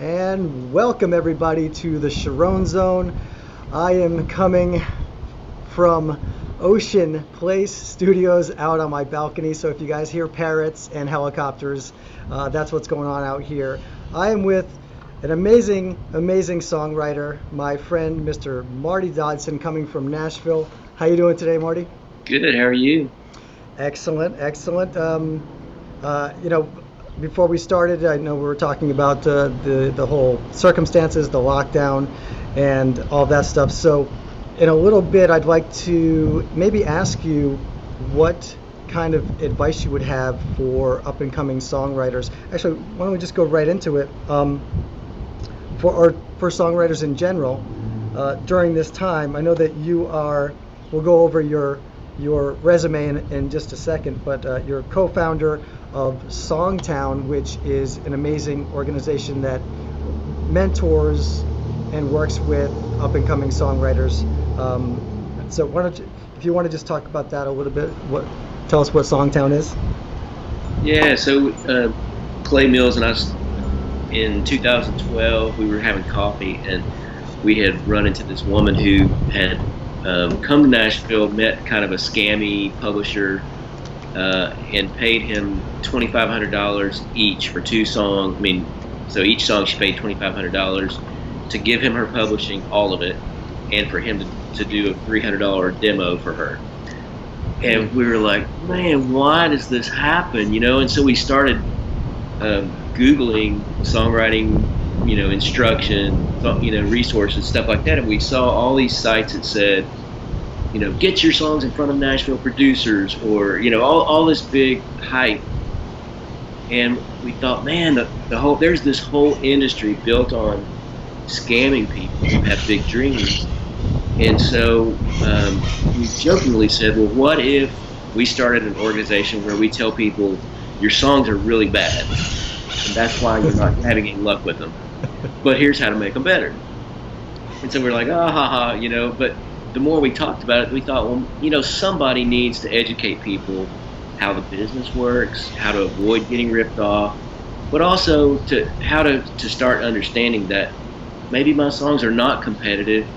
And welcome everybody to the Charron Zone. I am coming from Ocean Place Studios out on my balcony. So if you guys hear parrots and helicopters, that's what's going on out here. I am with an amazing songwriter, my friend, Mr. Marty Dodson, coming from Nashville. How you doing today, Marty? Good. How are you? Excellent. Before we started, I know we were talking about the whole circumstances, the lockdown, and all that stuff. So in a little bit, I'd like to maybe ask you what kind of advice you would have for up-and-coming songwriters. Actually, why don't we just go right into it? For songwriters in general, during this time, I know that we'll go over your resume in just a second, but you're co-founder of Songtown, which is an amazing organization that mentors and works with up-and-coming songwriters. So why don't you, if you want to just talk about that a little bit, tell us what Songtown is. Yeah, so Clay Mills and I, in 2012, we were having coffee, and we had run into this woman who had come to Nashville, met kind of a scammy publisher, and paid him $2,500 each for two songs. So each song she paid $2,500 to give him her publishing, all of it, and for him to do a $300 demo for her. And we were like, man, why does this happen? And so we started Googling songwriting, instruction, resources, stuff like that, and we saw all these sites that said, get your songs in front of Nashville producers, or all this big hype. And we thought, man, there's this whole industry built on scamming people who have big dreams. And so we jokingly said, well, what if we started an organization where we tell people your songs are really bad, and that's why you're not having any luck with them, but here's how to make them better. And so we're like, but the more we talked about it, we thought, well, somebody needs to educate people how the business works, how to avoid getting ripped off, but also how to start understanding that maybe my songs are not competitive,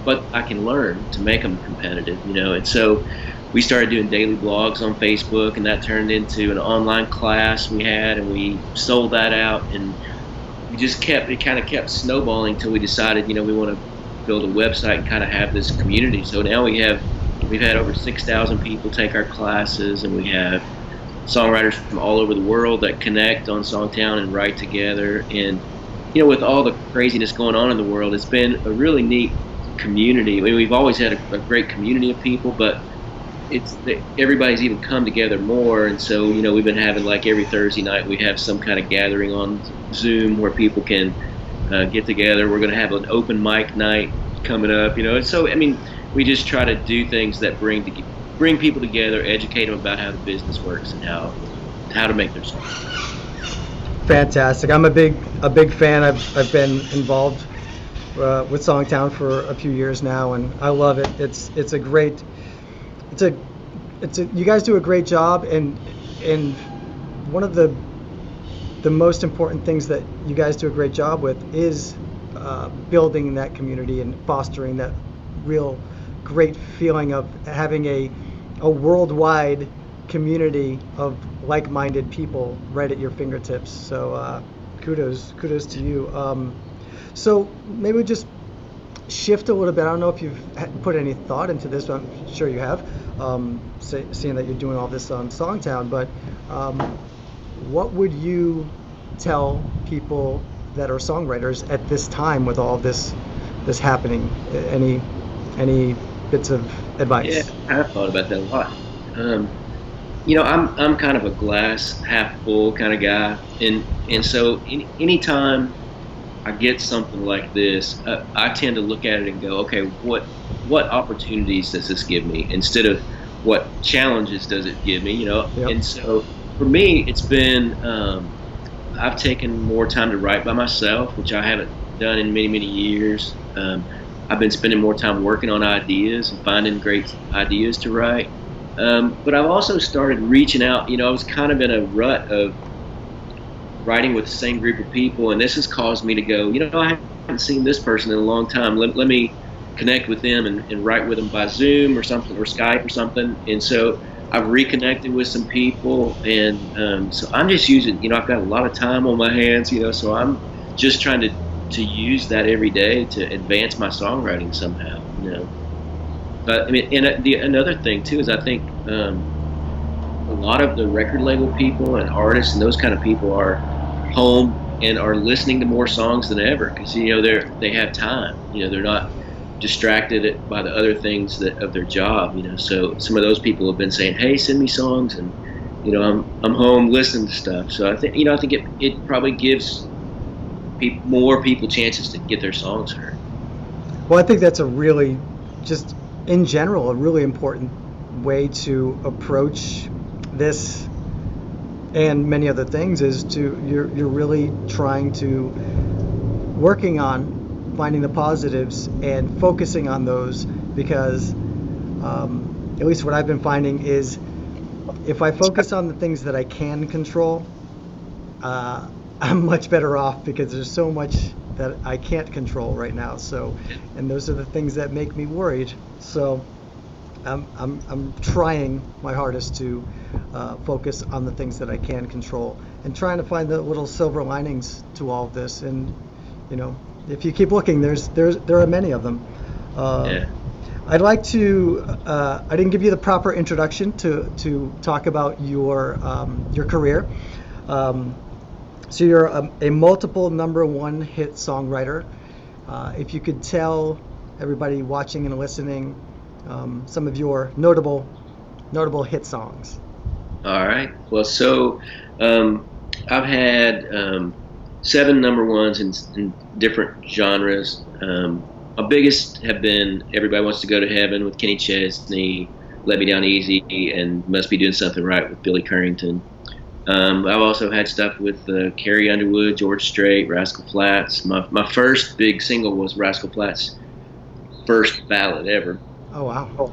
but I can learn to make them competitive, And so we started doing daily blogs on Facebook, and that turned into an online class we had, and we sold that out, and it kind of kept snowballing until we decided, we want to build a website and kind of have this community. So now we've had over 6,000 people take our classes, and we have songwriters from all over the world that connect on Songtown and write together. And with all the craziness going on in the world, it's been a really neat community. We've always had a great community of people, but everybody's even come together more. And so we've been having, like, every Thursday night we have some kind of gathering on Zoom where people can get together. We're going to have an open mic night coming up, and so we just try to do things that bring people together, educate them about how the business works and how to make their songs. Fantastic. I'm a big fan. I've been involved with Songtown for a few years now, and I love it. You guys do a great job, and one of the most important things that you guys do a great job with is building that community and fostering that real great feeling of having a worldwide community of like-minded people right at your fingertips. So kudos to you. So maybe we just shift a little bit. I don't know if you've put any thought into this, but I'm sure you have, seeing that you're doing all this on Songtown, but what would you tell people that are songwriters at this time with all this happening? Any bits of advice? Yeah, I've thought about that a lot. I'm kind of a glass half full kind of guy, and so anytime I get something like this, I tend to look at it and go, okay, what opportunities does this give me, instead of what challenges does it give me, Yep. And so for me, it's been I've taken more time to write by myself, which I haven't done in many years. I've been spending more time working on ideas and finding great ideas to write. But I've also started reaching out. I was kind of in a rut of writing with the same group of people, and this has caused me to go, I haven't seen this person in a long time. Let me connect with them and write with them by Zoom or something, or Skype or something. And so I've reconnected with some people, and so I'm just using, I've got a lot of time on my hands, so I'm just trying to use that every day to advance my songwriting somehow, But I mean, and another thing too is I think a lot of the record label people and artists and those kind of people are home and are listening to more songs than ever because they have time. They're not distracted by the other things of their job. So some of those people have been saying, "Hey, send me songs," and I'm home listening to stuff. So I think it probably gives more people chances to get their songs heard. Well, I think that's a really, just in general, a really important way to approach this and many other things is you're really trying to working on finding the positives and focusing on those because at least what I've been finding is if I focus on the things that I can control, I'm much better off because there's so much that I can't control right now. So, and those are the things that make me worried. So I'm trying my hardest to focus on the things that I can control and trying to find the little silver linings to all of this. And if you keep looking, there are many of them. I'd like to. I didn't give you the proper introduction to talk about your career. So you're a multiple #1 hit songwriter. If you could tell everybody watching and listening some of your notable hit songs. All right. Well, so I've had 7 #1s in different genres. My biggest have been "Everybody Wants to Go to Heaven" with Kenny Chesney, "Let Me Down Easy," and "Must Be Doing Something Right" with Billy Currington. I've also had stuff with Carrie Underwood, George Strait, Rascal Flatts. My first big single was Rascal Flatts' first ballad ever. Oh wow!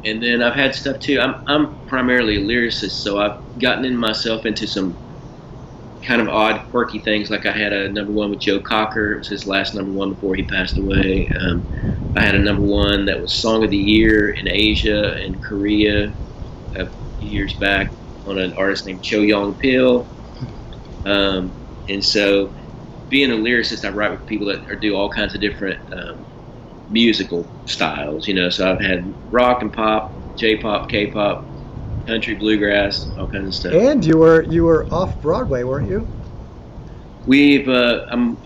And then I've had stuff too. I'm primarily a lyricist, so I've gotten myself into some kind of odd, quirky things. Like I had a #1 with Joe Cocker. It was his last #1 before he passed away. I had a #1 that was Song of the Year in Asia and Korea a few years back on an artist named Cho Young Pil. And so being a lyricist, I write with people that do all kinds of different musical styles, so I've had rock and pop, J-pop, K-pop, country, bluegrass, all kinds of stuff. And you were off Broadway, weren't you?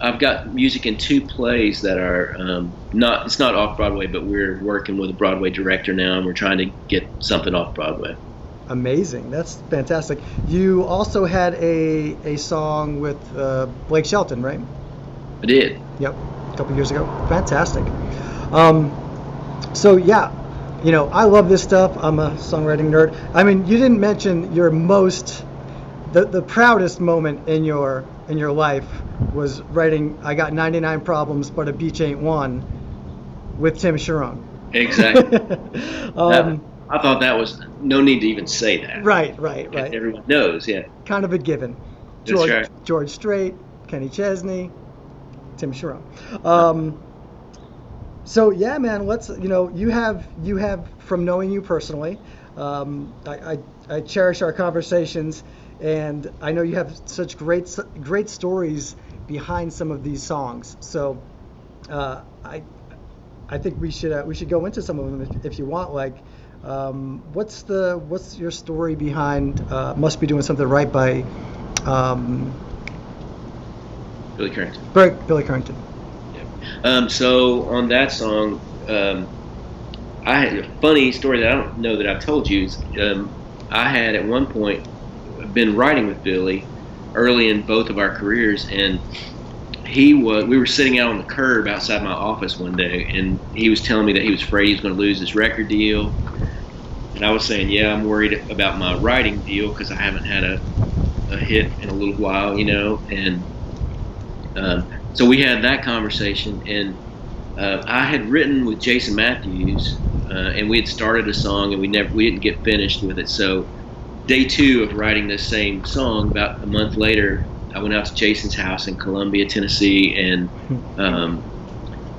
I've got music in 2 plays that are it's not off Broadway, but we're working with a Broadway director now, and we're trying to get something off Broadway. Amazing. That's fantastic. You also had a song with Blake Shelton, right? I did. Yep, a couple years ago. Fantastic. So yeah, I love this stuff. I'm a songwriting nerd. I mean, you didn't mention your the proudest moment in your life was writing "I Got 99 Problems, but a Beach Ain't One" with Tim Charron. Exactly. I thought that was no need to even say that. Right. Everyone knows, yeah. Kind of a given. That's right. George Strait, Kenny Chesney, Tim Charron. So yeah, man. Let's you have from knowing you personally. I cherish our conversations, and I know you have such great stories behind some of these songs. So I think we should go into some of them if you want. Like, what's your story behind "Must Be Doing Something Right" by Billy Currington. Billy Currington. Yeah. So on that song, I had a funny story that I don't know that I've told you. I had at one point been writing with Billy early in both of our careers, and we were sitting out on the curb outside my office one day, and he was telling me that he was afraid he was going to lose his record deal. And I was saying, yeah, I'm worried about my writing deal because I haven't had a hit in a little while, and so we had that conversation, and I had written with Jason Matthews, and we had started a song, and we didn't get finished with it. So day 2 of writing this same song, about a month later, I went out to Jason's house in Columbia, Tennessee, and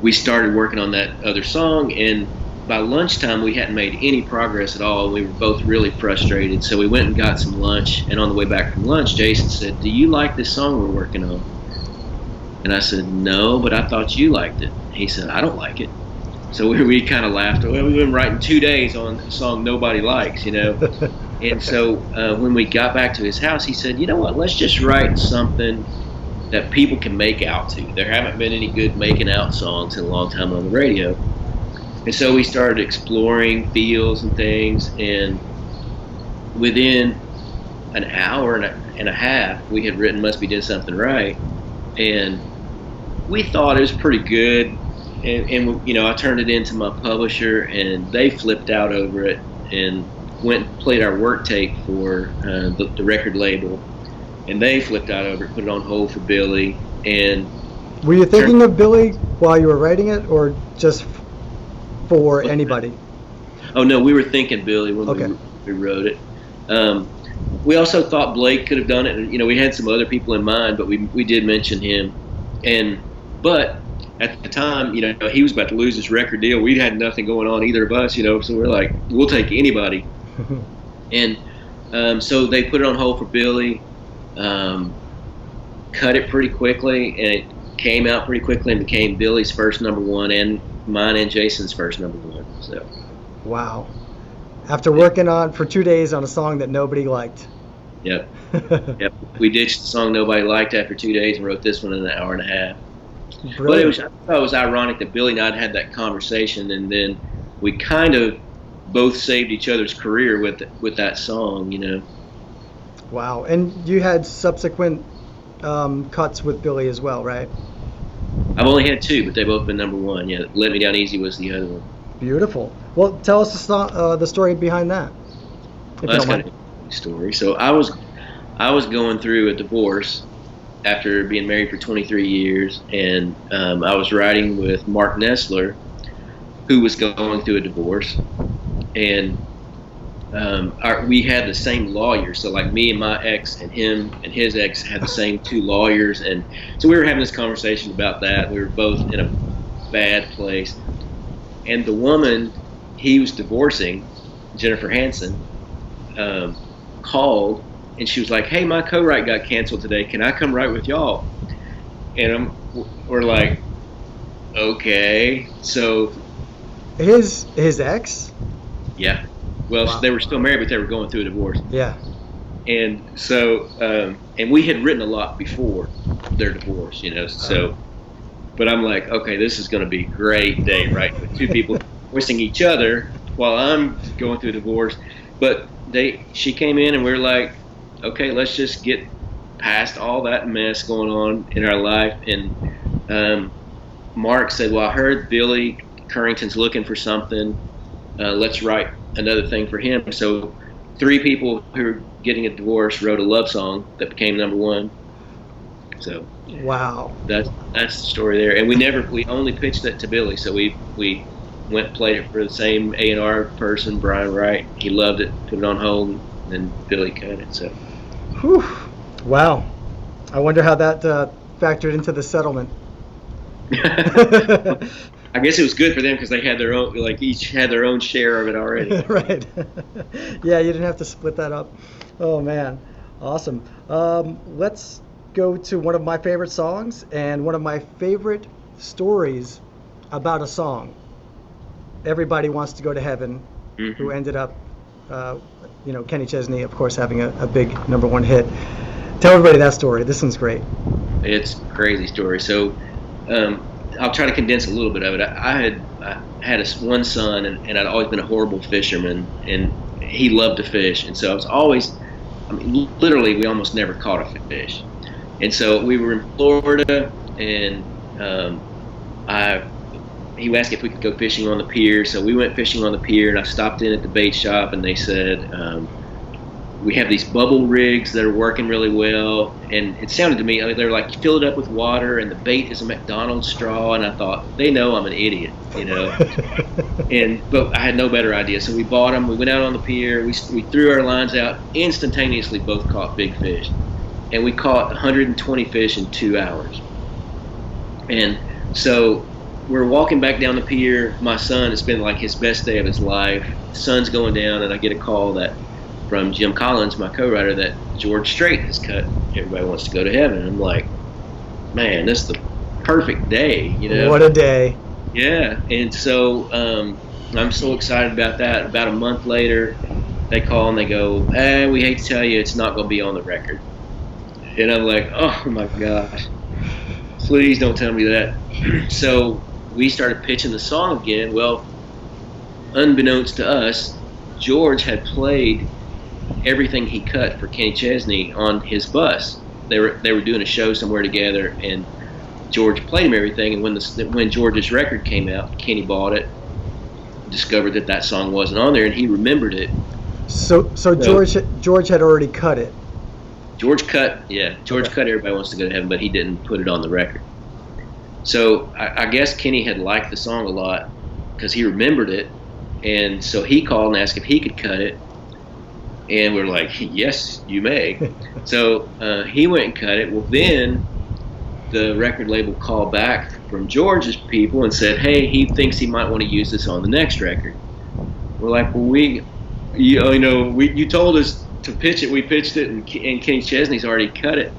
we started working on that other song. And by lunchtime, we hadn't made any progress at all. We were both really frustrated. So we went and got some lunch. And on the way back from lunch, Jason said, "Do you like this song we're working on?" And I said, "No, but I thought you liked it." He said, "I don't like it." So we kind of laughed. Well, we've been writing 2 days on a song nobody likes, And so when we got back to his house, he said, "You know what, let's just write something that people can make out to. There haven't been any good making out songs in a long time on the radio." And so we started exploring feels and things, and within an hour and a half, we had written Must Be Doing Something Right, and we thought it was pretty good. And I turned it into my publisher, and they flipped out over it and went and played our work tape for the record label, and they flipped out over it, put it on hold for Billy. And were you thinking of Billy while you were writing it, or just for anybody? Oh no, we were thinking Billy when okay. we wrote it. We also thought Blake could have done it, and we had some other people in mind, but we did mention him. But at the time, he was about to lose his record deal. We had nothing going on, either of us, so we're like, we'll take anybody. And so they put it on hold for Billy, cut it pretty quickly, and it came out pretty quickly and became Billy's first number one and mine and Jason's first number one. So. Wow. After working on for 2 days on a song that nobody liked. Yep. Yep. We ditched the song nobody liked after 2 days and wrote this one in an hour and a half. Brilliant. But I thought it was ironic that Billy and I had that conversation, and then we kind of both saved each other's career with that song, Wow. And you had subsequent cuts with Billy as well, right? I've only had 2, but they've both been number one. Yeah, Let Me Down Easy was the other one. Beautiful. Well, tell us the story behind that. Well, that's kind of a story. So I was going through a divorce after being married for 23 years, and I was writing with Mark Nessler, who was going through a divorce, and we had the same lawyer. So like me and my ex and him and his ex had the same 2 lawyers, and so we were having this conversation about that. We were both in a bad place, and the woman he was divorcing, Jennifer Hansen, called, and she was like, "Hey, my co-write got canceled today. Can I come write with y'all?" And we're like, "Okay." So his ex? Yeah. Well, wow. They were still married, but they were going through a divorce. Yeah. And so, and we had written a lot before their divorce, So, but I'm like, okay, this is going to be a great day, right? With 2 people voicing each other while I'm going through a divorce. But she came in, and we were like, okay, let's just get past all that mess going on in our life. And Mark said, "Well, I heard Billy Currington's looking for something. Let's write another thing for him." So 3 people who were getting a divorce wrote a love song that became number one. So wow, that's the story there. And we only pitched it to Billy. So we went and played it for the same A&R person, Brian Wright. He loved it, put it on hold, and then Billy cut it. So. Whew. Wow. I wonder how that factored into the settlement. I guess it was good for them because they had their own, each had their own share of it already. Right. Yeah, you didn't have to split that up. Oh man, awesome. Let's go to one of my favorite songs and one of my favorite stories about a song. Everybody Wants to Go to Heaven, who ended up, Kenny Chesney, of course, having a big number one hit. Tell everybody that story. This one's great. It's a crazy story. So I'll try to condense a little bit of it. I had one son, and I'd always been a horrible fisherman, and he loved to fish. And so I was always, literally, we almost never caught a fish. And so we were in Florida, and he asked if we could go fishing on the pier. So we went fishing on the pier, and I stopped in at the bait shop, and they said, we have these bubble rigs that are working really well. And it sounded to me like they're like, fill it up with water, and the bait is a McDonald's straw. And I thought, they know I'm an idiot, But I had no better idea. So we bought them. We went out on the pier. We threw our lines out. Instantaneously, both caught big fish. and we caught 120 fish in 2 hours. And so we're walking back down the pier. My son, it's been like his best day of his life. The sun's going down, and I get a call from Jim Collins, my co-writer, that George Strait has cut Everybody Wants to Go to Heaven. And I'm like, man, this is the perfect day, you know? What a day. Yeah, and so I'm so excited about that. About a month later, they call and they go, we hate to tell you, it's not going to be on the record. And I'm like, oh my gosh, please don't tell me that. So we started pitching the song again. Well, unbeknownst to us, George had played everything he cut for Kenny Chesney on his bus. They were doing a show somewhere together, and George played him everything. And when George's record came out, Kenny bought it, discovered that song wasn't on there, and he remembered it. So George had already cut it. George cut Everybody Wants to Go to Heaven, but he didn't put it on the record. So I guess Kenny had liked the song a lot because he remembered it, and so he called and asked if he could cut it, and we're like, yes, you may. So he went and cut it. Well, then the record label called back from George's people and said, hey, he thinks he might want to use this on the next record. We're like, well, you told us to pitch it. We pitched it, and Kenny Chesney's already cut it,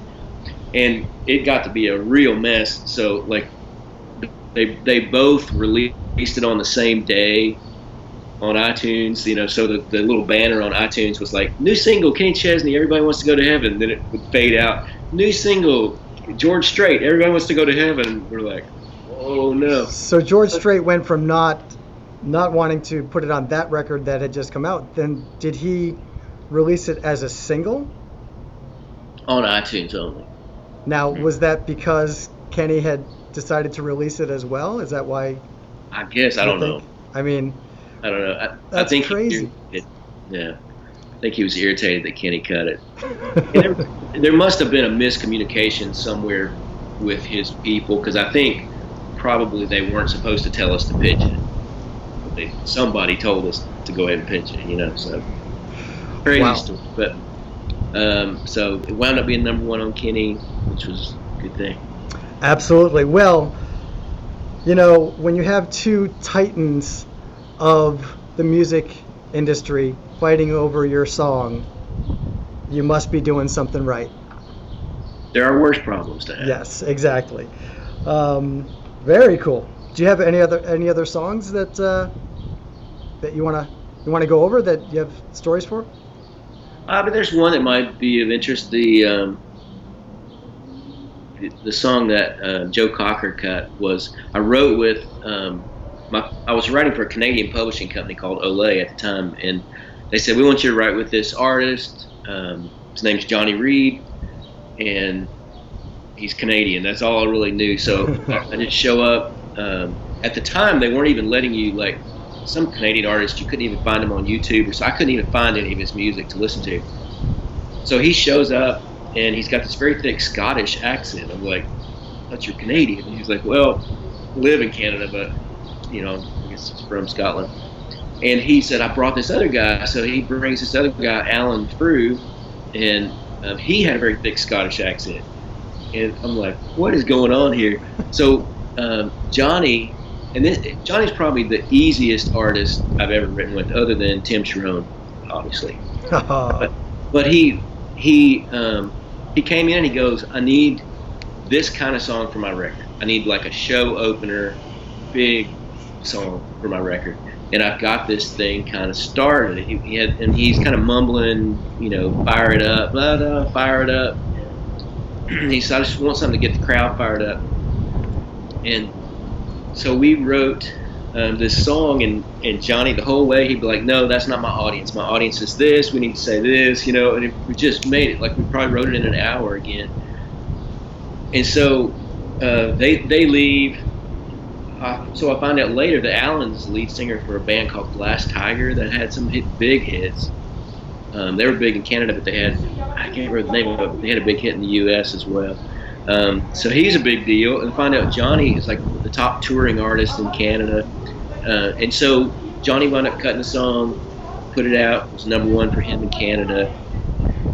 and it got to be a real mess. So like, they both released it on the same day on iTunes. So the little banner on iTunes was like, new single Kenny Chesney, Everybody Wants to Go to Heaven. Then it would fade out. New single George Strait, Everybody Wants to Go to Heaven. We're like, oh no. So George Strait went from not wanting to put it on that record that had just come out. Then did he release it as a single? On iTunes only. Now, was that because Kenny had decided to release it as well? Is that why? I guess. I don't know. I mean, I don't know. That's I think crazy. I think he was irritated that Kenny cut it. There must have been a miscommunication somewhere with his people, because I think probably they weren't supposed to tell us to pitch it. Somebody told us to go ahead and pitch it, so crazy Wow. story. But so it wound up being number one on Kenny, which was a good thing. Absolutely. Well, when you have two titans of the music industry fighting over your song, you must be doing something right. There are worse problems to have. Yes, exactly. Very cool. Do you have any other songs that you want to go over, that you have stories for? But there's one that might be of interest. The song that Joe Cocker cut was, I wrote with I was writing for a Canadian publishing company called Olay at the time, and they said, we want you to write with this artist. His name's Johnny Reed, and he's Canadian. That's all I really knew. So I just show up. At the time, they weren't even letting you, like, some Canadian artists, you couldn't even find him on YouTube, so I couldn't even find any of his music to listen to. So he shows up, and he's got this very thick Scottish accent. I'm like, I thought you're Canadian. And he's like, well, I live in Canada, but, I guess it's from Scotland. And he said, I brought this other guy. So he brings this other guy, Alan Frew, and he had a very thick Scottish accent. And I'm like, what is going on here? So Johnny, Johnny's probably the easiest artist I've ever written with, other than Tim Charron, obviously. But he came in and he goes, I need this kind of song for my record. I need like a show opener, big song for my record. And I've got this thing kind of started. He's kind of mumbling, fire it up, blah, blah, fire it up. He said, I just want something to get the crowd fired up. And so we wrote this song, and Johnny, the whole way, he'd be like, no, that's not my audience. My audience is this. We need to say this, and we just made it. Like, we probably wrote it in an hour again. And so they leave. So I find out later that Alan's the lead singer for a band called Glass Tiger that had some big hits. They were big in Canada, but I can't remember the name of it, but they had a big hit in the U.S. as well. So he's a big deal. And find out Johnny is like the top touring artist in Canada. And so Johnny wound up cutting the song, put it out. It was number one for him in Canada.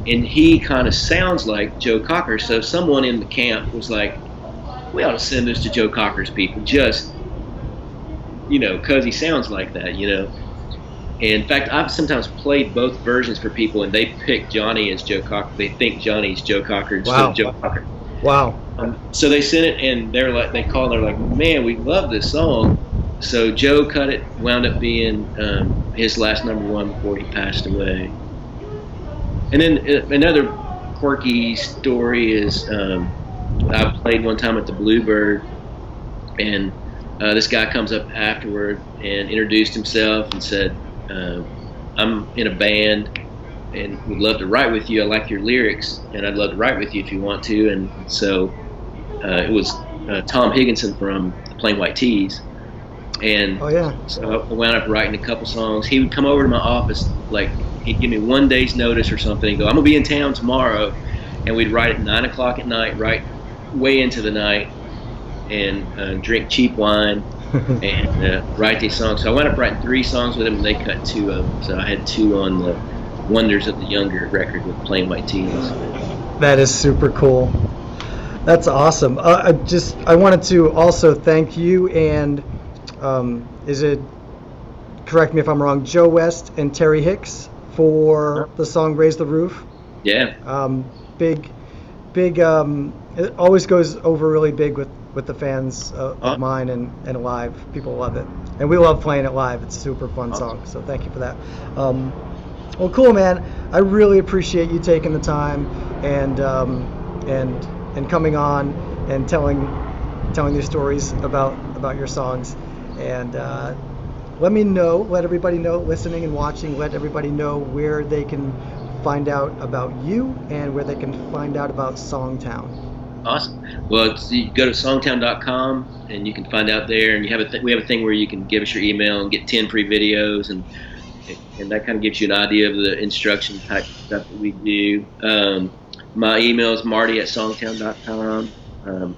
and he kind of sounds like Joe Cocker. So someone in the camp was like, we ought to send this to Joe Cocker's people, just, because he sounds like that, And in fact, I've sometimes played both versions for people, and they pick Johnny as Joe Cocker. They think Johnny's Joe Cocker instead of Joe Cocker. Wow. So they sent it, and they called, and they're like, man, we love this song. So Joe cut it, wound up being his last #1 before he passed away. And then another quirky story is I played one time at the Bluebird, and this guy comes up afterward and introduced himself and said, I'm in a band and would love to write with you. I like your lyrics, and I'd love to write with you if you want to. And so it was Tom Higginson from the Plain White Tees. And so I wound up writing a couple songs. He would come over to my office, like he'd give me 1 day's notice or something, and go, I'm going to be in town tomorrow. And we'd write at 9 o'clock at night, right way into the night, and drink cheap wine and write these songs. So I wound up writing 3 songs with him, and they cut 2 of them. So I had 2 on the Wonders of the Younger record with Plain White Tees. That is super cool. That's awesome. I wanted to also thank you and correct me if I'm wrong, Joe West and Terry Hicks for the song Raise the Roof. Yeah. Big, it always goes over really big with the fans of mine and live. People love it. And we love playing it live. It's a super fun song. So thank you for that. Well, cool, man. I really appreciate you taking the time and coming on and telling your stories about your songs. And let everybody know, listening and watching, let everybody know where they can find out about you and where they can find out about Songtown. Awesome. Well, you go to songtown.com and you can find out there, and we have a thing where you can give us your email and get 10 free videos, and that kind of gives you an idea of the instruction type stuff that we do. My email is marty@songtown.com.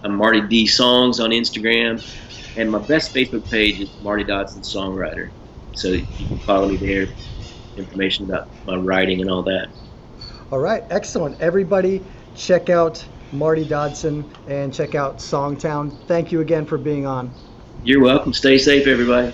I'm Marty D Songs on Instagram, and my best Facebook page is Marty Dodson Songwriter. So you can follow me there, information about my writing and all that. All right, excellent. Everybody check out Marty Dodson and check out Songtown. Thank you again for being on. You're welcome. Stay safe, everybody.